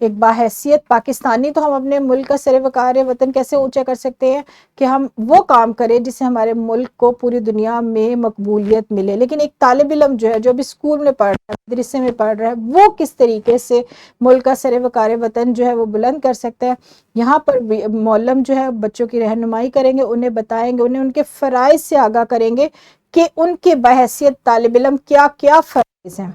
ایک باحیثیت پاکستانی تو ہم اپنے ملک کا سر وقار وطن کیسے اونچا کر سکتے ہیں کہ ہم وہ کام کریں جس سے ہمارے ملک کو پوری دنیا میں مقبولیت ملے. لیکن ایک طالب علم جو ہے جو بھی اسکول میں پڑھ رہا ہے, مدرسے میں پڑھ رہا ہے, وہ کس طریقے سے ملک کا سر وقار وطن جو ہے وہ بلند کر سکتا ہے. یہاں پر معلم جو ہے بچوں کی رہنمائی کریں گے, انہیں بتائیں گے, انہیں ان کے فرائض سے آگاہ کریں گے کہ ان کے بحیثیت طالب علم کیا کیا فرائض ہیں.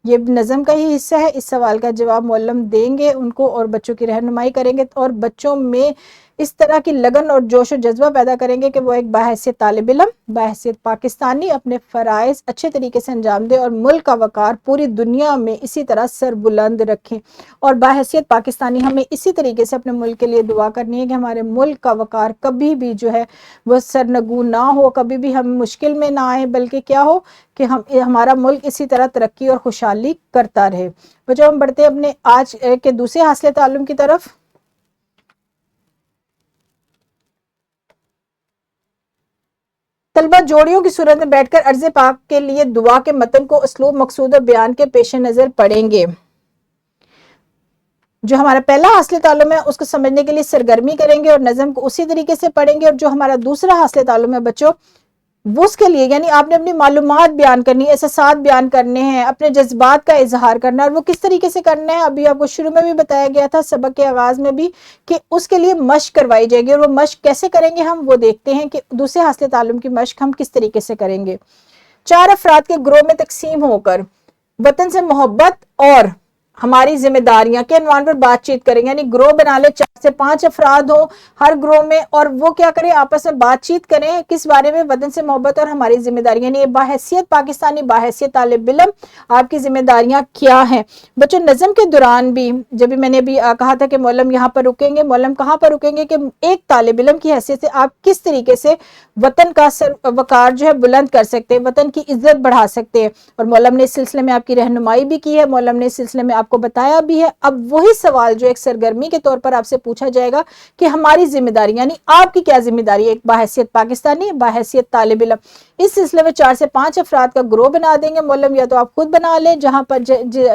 یہ نظم کا ہی حصہ ہے. اس سوال کا جواب معلم دیں گے ان کو اور بچوں کی رہنمائی کریں گے اور بچوں میں اس طرح کی لگن اور جوش و جذبہ پیدا کریں گے کہ وہ ایک باحیثیت طالب علم, باحیثیت پاکستانی اپنے فرائض اچھے طریقے سے انجام دے اور ملک کا وقار پوری دنیا میں اسی طرح سر بلند رکھیں. اور باحیثیت پاکستانی ہمیں اسی طریقے سے اپنے ملک کے لیے دعا کرنی ہے کہ ہمارے ملک کا وقار کبھی بھی جو ہے وہ سرنگوں نہ ہو, کبھی بھی ہم مشکل میں نہ آئے, بلکہ کیا ہو کہ ہمارا ملک اسی طرح ترقی اور خوشحالی کرتا رہے. بچوں ہم بڑھتے ہیں اپنے آج کے دوسرے حاصل تعلم کی طرف. طلبہ جوڑیوں کی صورت میں بیٹھ کر عرض پاک کے لیے دعا کے متن کو اسلوب, مقصود اور بیان کے پیش نظر پڑھیں گے. جو ہمارا پہلا حاصل تعلم ہے اس کو سمجھنے کے لیے سرگرمی کریں گے اور نظم کو اسی طریقے سے پڑھیں گے. اور جو ہمارا دوسرا حاصل تعلم ہے بچوں, وہ اس کے لیے یعنی آپ نے اپنی معلومات بیان کرنی, احساسات بیان کرنے ہیں, اپنے جذبات کا اظہار کرنا ہے. اور وہ کس طریقے سے کرنا ہے ابھی آپ کو شروع میں بھی بتایا گیا تھا, سبق کے آغاز میں بھی, کہ اس کے لیے مشق کروائی جائے گی. اور وہ مشق کیسے کریں گے ہم وہ دیکھتے ہیں کہ دوسرے حاصل تعلم کی مشق ہم کس طریقے سے کریں گے. 4 افراد کے گروہ میں تقسیم ہو کر وطن سے محبت اور ہماری ذمہ داریاں کے عنوان پر بات چیت کریں گے. یعنی گروہ بنا لے, 4 سے 5 افراد ہوں ہر گروہ میں, اور وہ کیا کریں آپس میں بات چیت کریں کس بارے میں, وطن سے محبت اور ہماری ذمہ داریاں. یعنی باحیثیت پاکستانی, باحیثیت طالب علم آپ کی ذمہ داریاں کیا ہیں. بچوں نظم کے دوران بھی جب بھی میں نے بھی کہا تھا کہ معلم یہاں پر رکیں گے, معلم کہاں پر رکیں گے کہ ایک طالب علم کی حیثیت سے آپ کس طریقے سے وطن کا سر وقار جو ہے بلند کر سکتے ہیں, وطن کی عزت بڑھا سکتے ہیں. اور معلم نے اس سلسلے میں آپ کی رہنمائی بھی کی ہے, معلم نے اس سلسلے میں آپ کو بتایا بھی ہے. اب وہی سوال جو ایک سرگرمی کے طور پر آپ سے پوچھا جائے گا کہ ہماری ذمہ داری یعنی آپ کی کیا ذمہ داری ہے ایک باحیثیت پاکستانی, باحیثیت طالب علم. اس سلسلے میں 4 سے 5 افراد کا گروہ بنا دیں گے معلم, یا تو آپ خود بنا لیں جہاں پر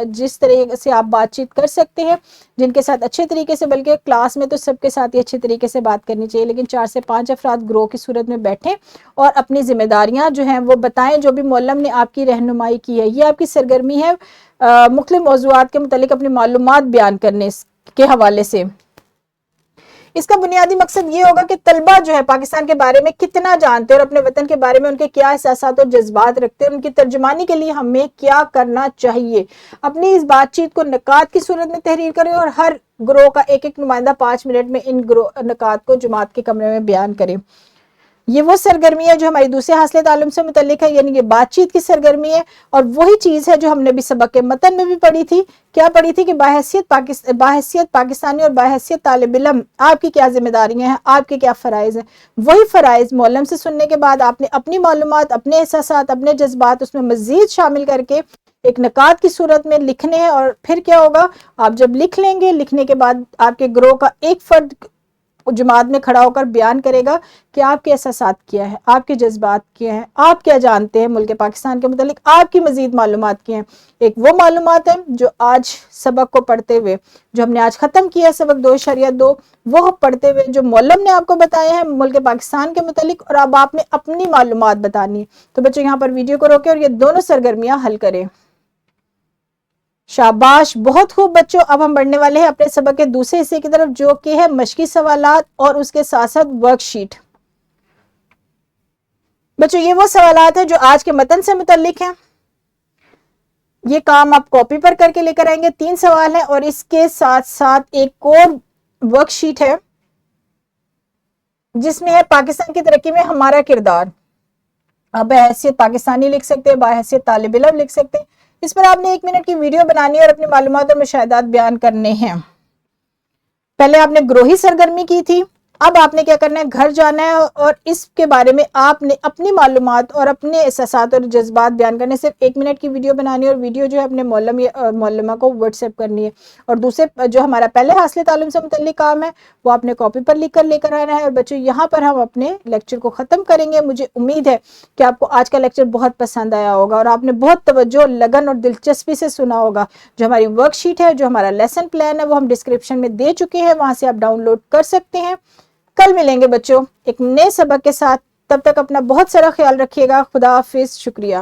جس طریقے سے آپ بات چیت کر سکتے ہیں, جن کے ساتھ اچھے طریقے سے, بلکہ کلاس میں تو سب کے ساتھ ہی اچھے طریقے سے بات کرنی چاہیے, لیکن 4 سے 5 افراد گروہ کی صورت میں بیٹھیں اور اپنی ذمہ داریاں جو ہیں وہ بتائیں جو بھی معلم نے آپ کی رہنمائی کی ہے. یہ آپ کی سرگرمی ہے مختلف موضوعات کے متعلق اپنی معلومات بیان کرنے کے حوالے سے. اس کا بنیادی مقصد یہ ہوگا کہ طلبہ جو ہے پاکستان کے بارے میں کتنا جانتے ہیں اور اپنے وطن کے بارے میں ان کے کیا احساسات اور جذبات رکھتے ہیں, ان کی ترجمانی کے لیے ہمیں کیا کرنا چاہیے. اپنی اس بات چیت کو نکات کی صورت میں تحریر کریں اور ہر گروہ کا ایک نمائندہ 5 منٹ میں ان نکات کو جماعت کے کمرے میں بیان کریں. یہ وہ سرگرمی ہے جو ہماری دوسرے حاصل تعلم سے متعلق ہے, یعنی یہ بات چیت کی سرگرمی ہے. اور وہی چیز ہے جو ہم نے بھی سبق کے متن میں بھی پڑھی تھی. کیا پڑھی تھی کہ باحیثیت پاکستانی اور باحیثیت طالب علم آپ کی کیا ذمہ داریاں ہیں, آپ کے کیا فرائض ہیں. وہی فرائض معلم سے سننے کے بعد آپ نے اپنی معلومات, اپنے احساسات, اپنے جذبات اس میں مزید شامل کر کے ایک نکات کی صورت میں لکھنے ہیں. اور پھر کیا ہوگا, آپ جب لکھ لیں گے, لکھنے کے بعد آپ کے گروہ کا ایک فرد جماعت میں کھڑا ہو کر بیان کرے گا کہ آپ کے احساسات کیا ہے, آپ کے جذبات کیا ہیں, آپ کیا جانتے ہیں ملک پاکستان کے متعلق, آپ کی مزید معلومات کیا ہیں. ایک وہ معلومات ہیں جو آج سبق کو پڑھتے ہوئے, جو ہم نے آج ختم کیا ہے سبق 2.2, وہ پڑھتے ہوئے جو معلم نے آپ کو بتائے ہیں ملک پاکستان کے متعلق, اور اب آپ نے اپنی معلومات بتانی ہے. تو بچوں یہاں پر ویڈیو کو روکیں اور یہ دونوں سرگرمیاں حل کریں. شاباش, بہت خوب بچوں. اب ہم بڑھنے والے ہیں اپنے سبق کے دوسرے حصے کی طرف جو کہ ہے مشقی سوالات اور اس کے ساتھ ساتھ ورک شیٹ. بچوں یہ وہ سوالات ہیں جو آج کے متن سے متعلق ہیں. یہ کام آپ کاپی پر کر کے لے کر آئیں گے. 3 سوال ہیں اور اس کے ساتھ ساتھ ایک اور ورک شیٹ ہے جس میں ہے پاکستان کی ترقی میں ہمارا کردار. آپ بحیثیت پاکستانی لکھ سکتے ہیں, بحیثیت طالب علم لکھ سکتے ہیں. اس پر آپ نے 1 منٹ کی ویڈیو بنانی ہے اور اپنی معلومات اور مشاہدات بیان کرنے ہیں. پہلے آپ نے گروہی سرگرمی کی تھی, اب آپ نے کیا کرنا ہے، گھر جانا ہے اور اس کے بارے میں آپ نے اپنی معلومات اور اپنے احساسات اور جذبات بیان کرنے، صرف 1 منٹ کی ویڈیو بنانی ہے اور ویڈیو جو ہے اپنے معلم یا معلمہ کو واٹس ایپ کرنی ہے، اور دوسرے جو ہمارا پہلے حاصل تعلیم سے متعلق کام ہے وہ آپ نے کاپی پر لکھ کر لے کر آنا ہے۔ اور بچوں یہاں پر ہم اپنے لیکچر کو ختم کریں گے۔ مجھے امید ہے کہ آپ کو آج کا لیکچر بہت پسند آیا ہوگا اور آپ نے بہت توجہ، لگن اور دلچسپی سے سنا ہوگا۔ جو ہماری ورک شیٹ ہے، جو ہمارا لیسن پلان ہے، وہ ہم ڈسکرپشن میں دے چکے ہیں، وہاں سے آپ ڈاؤن لوڈ کر سکتے ہیں۔ کل ملیں گے بچوں ایک نئے سبق کے ساتھ، تب تک اپنا بہت سارا خیال رکھیے گا۔ خدا حافظ، شکریہ۔